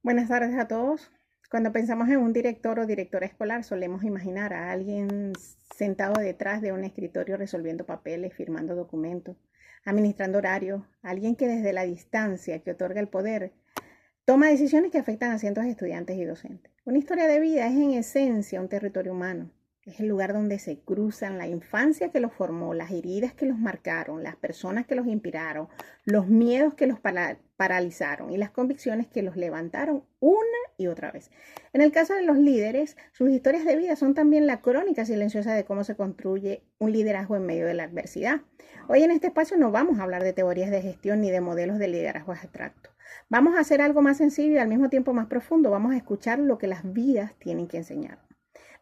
Buenas tardes a todos. Cuando pensamos en un director o directora escolar, solemos imaginar a alguien sentado detrás de un escritorio resolviendo papeles, firmando documentos, administrando horarios, alguien que desde la distancia que otorga el poder toma decisiones que afectan a cientos de estudiantes y docentes. Una historia de vida es en esencia un territorio humano. Es el lugar donde se cruzan la infancia que los formó, las heridas que los marcaron, las personas que los inspiraron, los miedos que los paralizaron y las convicciones que los levantaron una y otra vez. En el caso de los líderes, sus historias de vida son también la crónica silenciosa de cómo se construye un liderazgo en medio de la adversidad. Hoy en este espacio no vamos a hablar de teorías de gestión ni de modelos de liderazgo abstractos. Vamos a hacer algo más sencillo y al mismo tiempo más profundo. Vamos a escuchar lo que las vidas tienen que enseñar.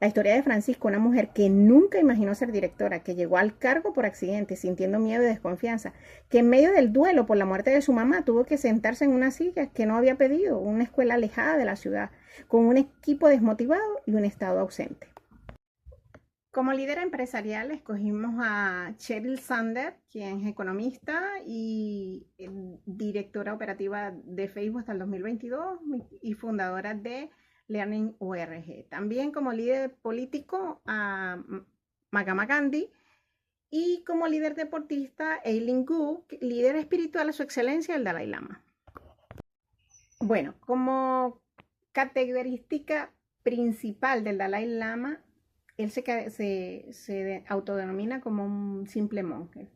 La historia de Francisco, una mujer que nunca imaginó ser directora, que llegó al cargo por accidente, sintiendo miedo y desconfianza, que en medio del duelo por la muerte de su mamá tuvo que sentarse en una silla que no había pedido, una escuela alejada de la ciudad, con un equipo desmotivado y un estado ausente. Como líder empresarial escogimos a Sheryl Sandberg, quien es economista y directora operativa de Facebook hasta el 2022 y fundadora de Learning.org. También como líder político a Mahatma Gandhi y como líder deportista Eileen Gu, líder espiritual a su excelencia el Dalai Lama. Bueno, como característica principal del Dalai Lama, él se autodenomina como un simple monje,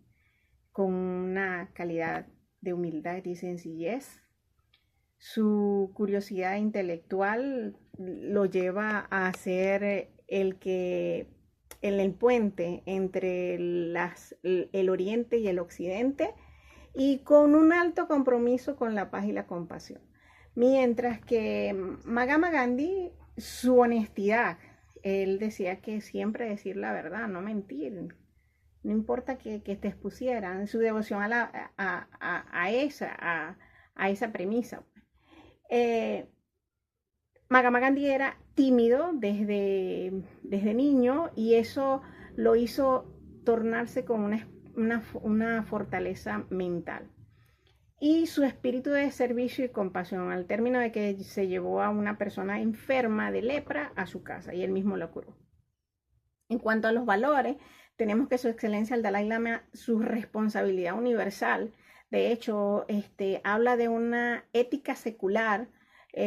con una calidad de humildad y sencillez. Su curiosidad intelectual lo lleva a ser el puente entre el oriente y el occidente, y con un alto compromiso con la paz y la compasión. Mientras que Mahatma Gandhi, su honestidad, él decía que siempre decir la verdad, no mentir, no importa que te expusieran, su devoción a esa premisa. Mahatma Gandhi era tímido desde niño y eso lo hizo tornarse con una fortaleza mental. Y su espíritu de servicio y compasión, al término de que se llevó a una persona enferma de lepra a su casa y él mismo lo curó. En cuanto a los valores, tenemos que su excelencia el Dalai Lama, su responsabilidad universal, de hecho, habla de una ética secular,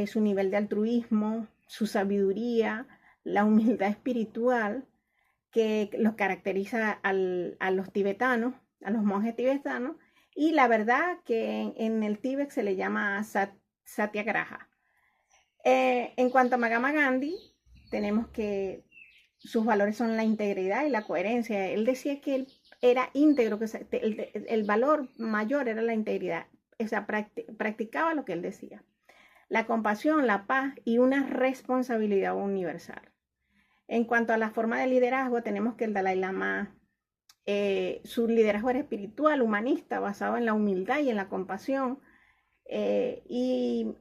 su nivel de altruismo, su sabiduría, la humildad espiritual que los caracteriza a los tibetanos, a los monjes tibetanos, y la verdad que en el Tíbet se le llama Satyagraha. En cuanto a Mahatma Gandhi, tenemos que sus valores son la integridad y la coherencia. Él decía que él era íntegro, que el valor mayor era la integridad. O sea, practicaba lo que él decía. La compasión, la paz y una responsabilidad universal. En cuanto a la forma de liderazgo, tenemos que el Dalai Lama, su liderazgo era espiritual, humanista, basado en la humildad y en la compasión. Y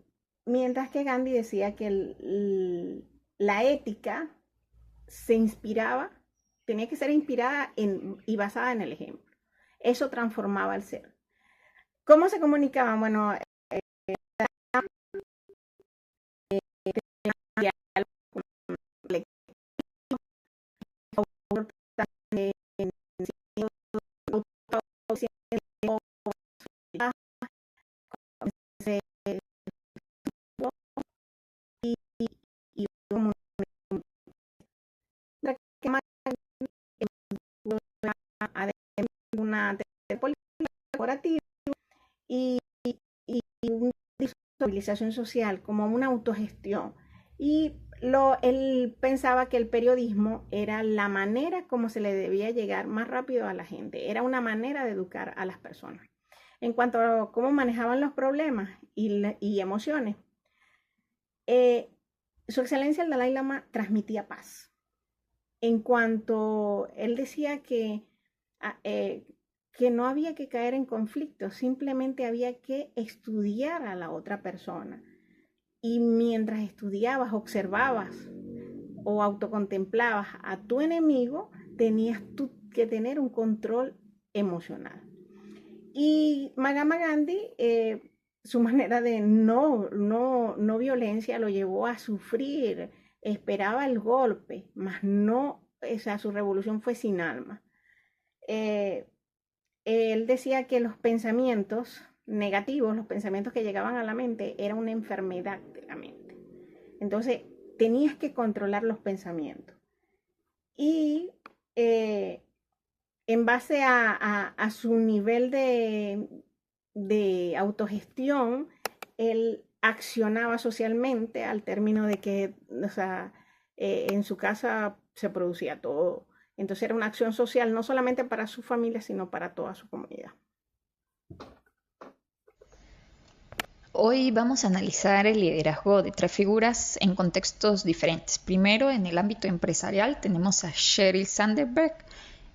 mientras que Gandhi decía que la ética se inspiraba, tenía que ser inspirada y basada en el ejemplo. Eso transformaba el ser. ¿Cómo se comunicaban? Bueno, una corporativa y, una estabilización social como una autogestión. Y él pensaba que el periodismo era la manera como se le debía llegar más rápido a la gente, era una manera de educar a las personas. En cuanto a cómo manejaban los problemas y emociones, su excelencia el Dalai Lama transmitía paz. En cuanto él decía que no había que caer en conflicto, simplemente había que estudiar a la otra persona. Y mientras estudiabas, observabas o autocontemplabas a tu enemigo, tenías tú que tener un control emocional. Y Mahatma Gandhi su manera de no violencia lo llevó a sufrir, esperaba el golpe, mas no, o sea, su revolución fue sin alma. Eh, Él decía que los pensamientos negativos, los pensamientos que llegaban a la mente, era una enfermedad de la mente. Entonces, tenías que controlar los pensamientos. Y en base a su nivel de autogestión, él accionaba socialmente al término de que, o sea, en su casa se producía todo. Entonces era una acción social no solamente para su familia, sino para toda su comunidad. Hoy vamos a analizar el liderazgo de tres figuras en contextos diferentes. Primero, en el ámbito empresarial tenemos a Sheryl Sandberg,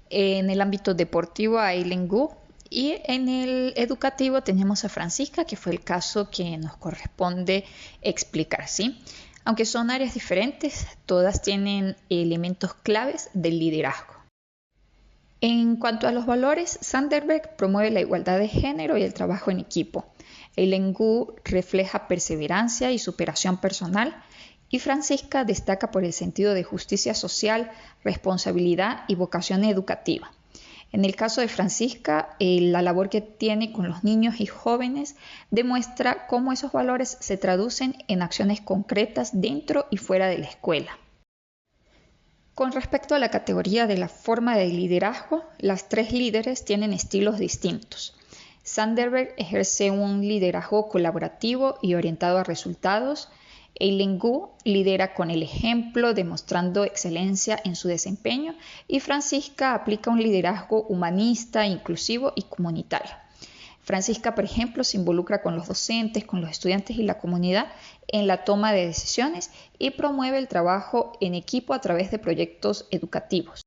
en el ámbito deportivo a Eileen Gu y en el educativo tenemos a Francisca, que fue el caso que nos corresponde explicar, ¿sí? Aunque son áreas diferentes, todas tienen elementos claves del liderazgo. En cuanto a los valores, Sandberg promueve la igualdad de género y el trabajo en equipo. Eileen Gu refleja perseverancia y superación personal, y Francisca destaca por el sentido de justicia social, responsabilidad y vocación educativa. En el caso de Francisca, la labor que tiene con los niños y jóvenes demuestra cómo esos valores se traducen en acciones concretas dentro y fuera de la escuela. Con respecto a la categoría de la forma de liderazgo, las tres líderes tienen estilos distintos. Sandberg ejerce un liderazgo colaborativo y orientado a resultados. Eileen Gu lidera con el ejemplo, demostrando excelencia en su desempeño, y Francisca aplica un liderazgo humanista, inclusivo y comunitario. Francisca, por ejemplo, se involucra con los docentes, con los estudiantes y la comunidad en la toma de decisiones y promueve el trabajo en equipo a través de proyectos educativos.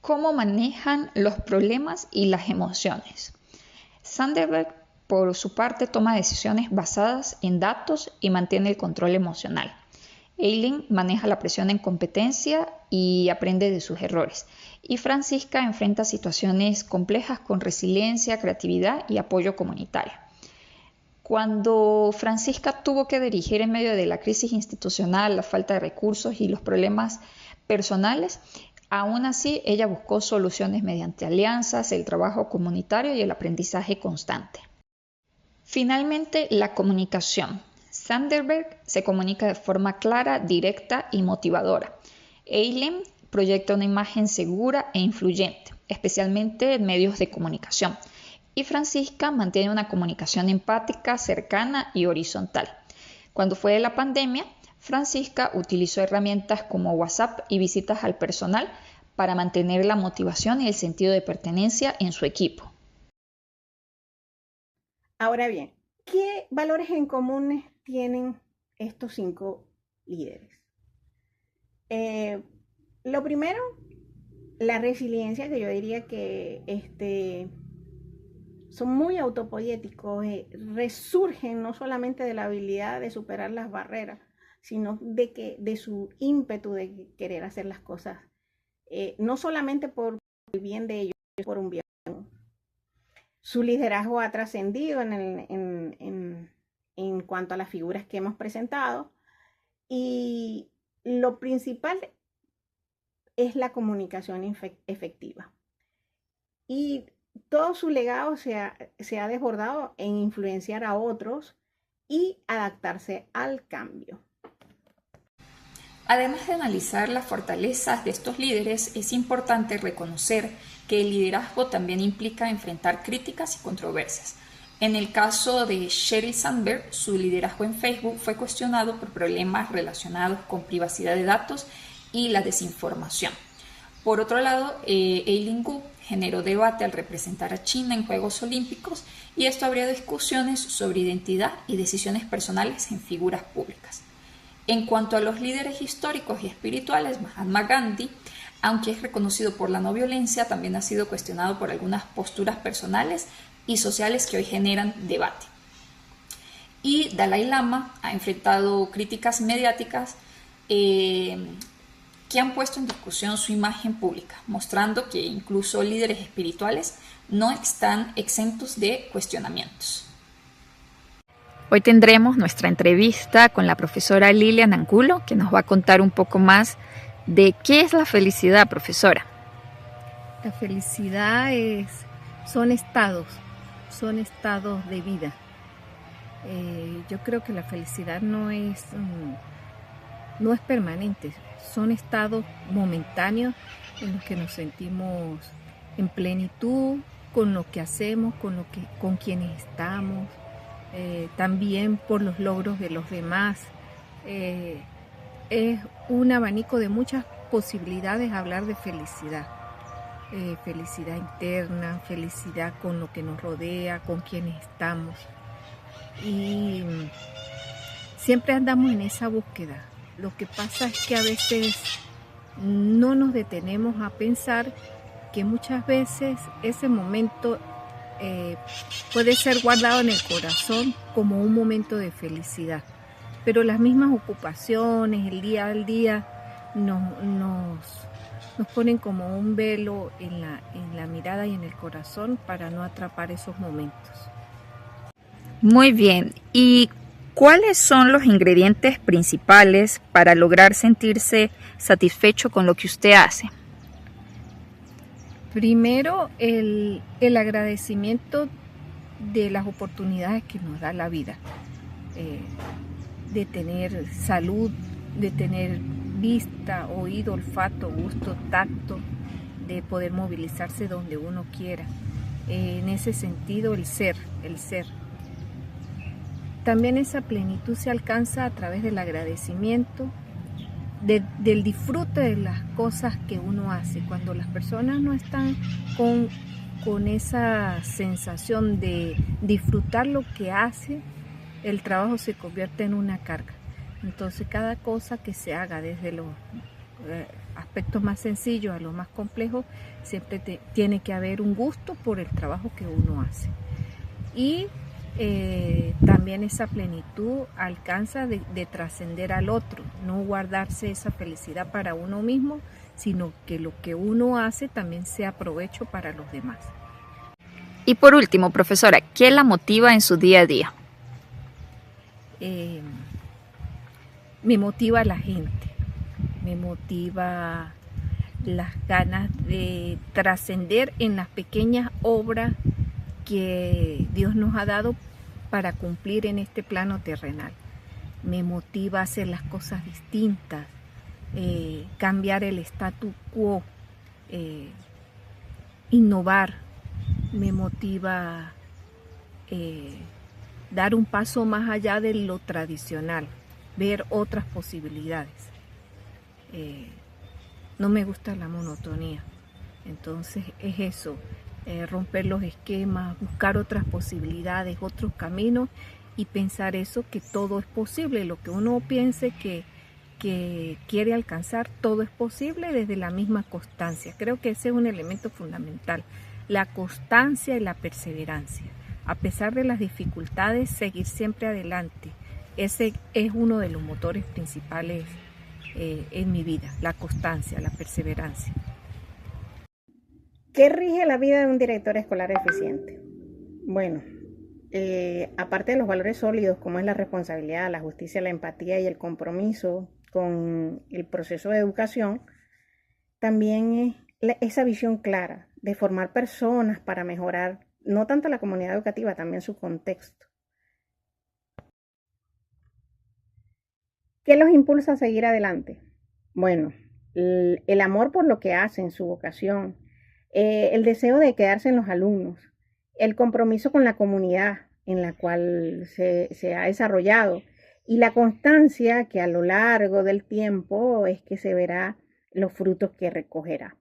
¿Cómo manejan los problemas y las emociones? Sandberg, por su parte, toma decisiones basadas en datos y mantiene el control emocional. Eileen maneja la presión en competencia y aprende de sus errores. Y Francisca enfrenta situaciones complejas con resiliencia, creatividad y apoyo comunitario. Cuando Francisca tuvo que dirigir en medio de la crisis institucional, la falta de recursos y los problemas personales, aún así ella buscó soluciones mediante alianzas, el trabajo comunitario y el aprendizaje constante. Finalmente, la comunicación. Sandberg se comunica de forma clara, directa y motivadora. Eileen proyecta una imagen segura e influyente, especialmente en medios de comunicación. Y Francisca mantiene una comunicación empática, cercana y horizontal. Cuando fue la pandemia, Francisca utilizó herramientas como WhatsApp y visitas al personal para mantener la motivación y el sentido de pertenencia en su equipo. Ahora bien, ¿qué valores en comunes tienen estos 5 líderes? Lo primero, la resiliencia, que yo diría que son muy autopoéticos, resurgen no solamente de la habilidad de superar las barreras, sino de su ímpetu de querer hacer las cosas, no solamente por el bien de ellos, sino por un bien común. Su liderazgo ha trascendido en cuanto a las figuras que hemos presentado, y lo principal es la comunicación efectiva. Y todo su legado se ha desbordado en influenciar a otros y adaptarse al cambio. Además de analizar las fortalezas de estos líderes, es importante reconocer que el liderazgo también implica enfrentar críticas y controversias. En el caso de Sheryl Sandberg, su liderazgo en Facebook fue cuestionado por problemas relacionados con privacidad de datos y la desinformación. Por otro lado, Eileen Gu generó debate al representar a China en Juegos Olímpicos, y esto abrió discusiones sobre identidad y decisiones personales en figuras públicas. En cuanto a los líderes históricos y espirituales, Mahatma Gandhi, aunque es reconocido por la no violencia, también ha sido cuestionado por algunas posturas personales y sociales que hoy generan debate. Y Dalai Lama ha enfrentado críticas mediáticas que han puesto en discusión su imagen pública, mostrando que incluso líderes espirituales no están exentos de cuestionamientos. Hoy tendremos nuestra entrevista con la profesora Lilian Angulo, que nos va a contar un poco más de qué es la felicidad, profesora. La felicidad son estados de vida. Yo creo que la felicidad no es permanente, son estados momentáneos en los que nos sentimos en plenitud con lo que hacemos, con quienes estamos, también por los logros de los demás. Es un abanico de muchas posibilidades hablar de felicidad. Felicidad interna, felicidad con lo que nos rodea, con quienes estamos. Y siempre andamos en esa búsqueda. Lo que pasa es que a veces no nos detenemos a pensar que muchas veces ese momento puede ser guardado en el corazón como un momento de felicidad. Pero las mismas ocupaciones, el día al día, nos ponen como un velo en la mirada y en el corazón para no atrapar esos momentos. Muy bien. ¿Y cuáles son los ingredientes principales para lograr sentirse satisfecho con lo que usted hace? Primero, el agradecimiento de las oportunidades que nos da la vida, de tener salud, de tener vista, oído, olfato, gusto, tacto, de poder movilizarse donde uno quiera. En ese sentido, el ser. También esa plenitud se alcanza a través del agradecimiento, del disfrute de las cosas que uno hace. Cuando las personas no están con esa sensación de disfrutar lo que hace, el trabajo se convierte en una carga. Entonces cada cosa que se haga, desde los aspectos más sencillos a los más complejos, siempre tiene que haber un gusto por el trabajo que uno hace. Y también esa plenitud alcanza de trascender al otro, no guardarse esa felicidad para uno mismo, sino que lo que uno hace también sea provecho para los demás. Y por último, profesora, ¿qué la motiva en su día a día? Me motiva la gente, me motiva las ganas de trascender en las pequeñas obras que Dios nos ha dado para cumplir en este plano terrenal. Me motiva a hacer las cosas distintas, cambiar el statu quo, innovar. Me motiva dar un paso más allá de lo tradicional, ver otras posibilidades. No me gusta la monotonía, entonces es eso. Romper los esquemas, buscar otras posibilidades, otros caminos y pensar eso, que todo es posible. Lo que uno piense que quiere alcanzar, todo es posible desde la misma constancia. Creo que ese es un elemento fundamental, la constancia y la perseverancia. A pesar de las dificultades, seguir siempre adelante. Ese es uno de los motores principales en mi vida, la constancia, la perseverancia. ¿Qué rige la vida de un director escolar eficiente? Bueno, aparte de los valores sólidos como es la responsabilidad, la justicia, la empatía y el compromiso con el proceso de educación, también es esa visión clara de formar personas para mejorar no tanto la comunidad educativa, también su contexto. ¿Qué los impulsa a seguir adelante? Bueno, el amor por lo que hacen, su vocación, el deseo de quedarse en los alumnos, el compromiso con la comunidad en la cual se ha desarrollado y la constancia que a lo largo del tiempo es que se verá los frutos que recogerá.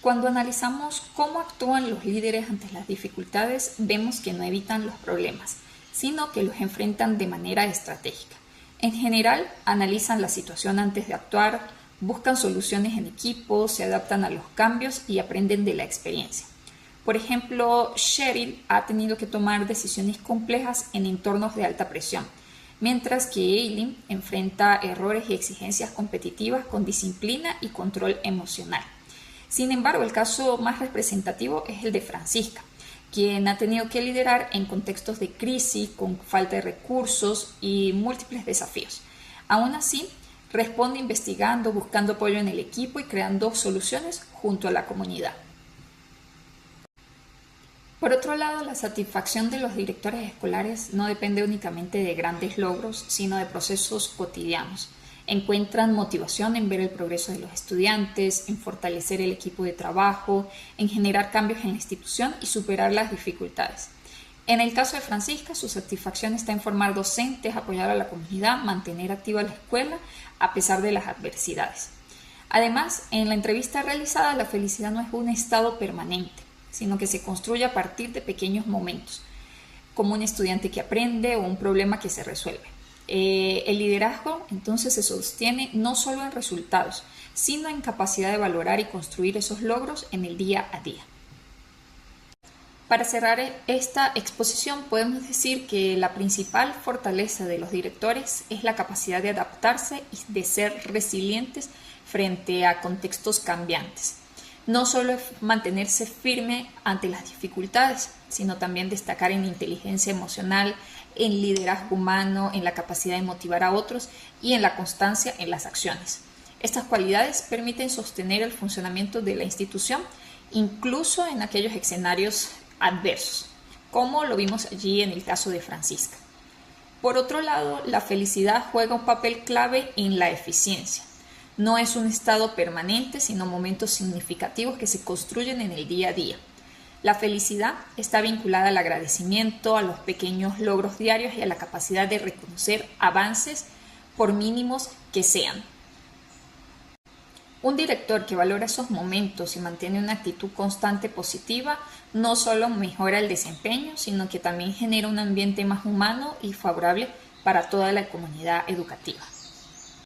Cuando analizamos cómo actúan los líderes ante las dificultades, vemos que no evitan los problemas, sino que los enfrentan de manera estratégica. En general, analizan la situación antes de actuar, buscan soluciones en equipo, se adaptan a los cambios y aprenden de la experiencia. Por ejemplo, Cheryl ha tenido que tomar decisiones complejas en entornos de alta presión, mientras que Eileen enfrenta errores y exigencias competitivas con disciplina y control emocional. Sin embargo, el caso más representativo es el de Francisca, quien ha tenido que liderar en contextos de crisis, con falta de recursos y múltiples desafíos. Aún así, responde investigando, buscando apoyo en el equipo y creando soluciones junto a la comunidad. Por otro lado, la satisfacción de los directores escolares no depende únicamente de grandes logros, sino de procesos cotidianos. Encuentran motivación en ver el progreso de los estudiantes, en fortalecer el equipo de trabajo, en generar cambios en la institución y superar las dificultades. En el caso de Francisca, su satisfacción está en formar docentes, apoyar a la comunidad, mantener activa la escuela a pesar de las adversidades. Además, en la entrevista realizada, la felicidad no es un estado permanente, sino que se construye a partir de pequeños momentos, como un estudiante que aprende o un problema que se resuelve. El liderazgo entonces se sostiene no solo en resultados, sino en capacidad de valorar y construir esos logros en el día a día. Para cerrar esta exposición, podemos decir que la principal fortaleza de los directores es la capacidad de adaptarse y de ser resilientes frente a contextos cambiantes. No solo es mantenerse firme ante las dificultades, sino también destacar en inteligencia emocional, en liderazgo humano, en la capacidad de motivar a otros y en la constancia en las acciones. Estas cualidades permiten sostener el funcionamiento de la institución, incluso en aquellos escenarios adversos, como lo vimos allí en el caso de Francisca. Por otro lado, la felicidad juega un papel clave en la eficiencia. No es un estado permanente, sino momentos significativos que se construyen en el día a día. La felicidad está vinculada al agradecimiento, a los pequeños logros diarios y a la capacidad de reconocer avances, por mínimos que sean. Un director que valora esos momentos y mantiene una actitud constante positiva no solo mejora el desempeño, sino que también genera un ambiente más humano y favorable para toda la comunidad educativa.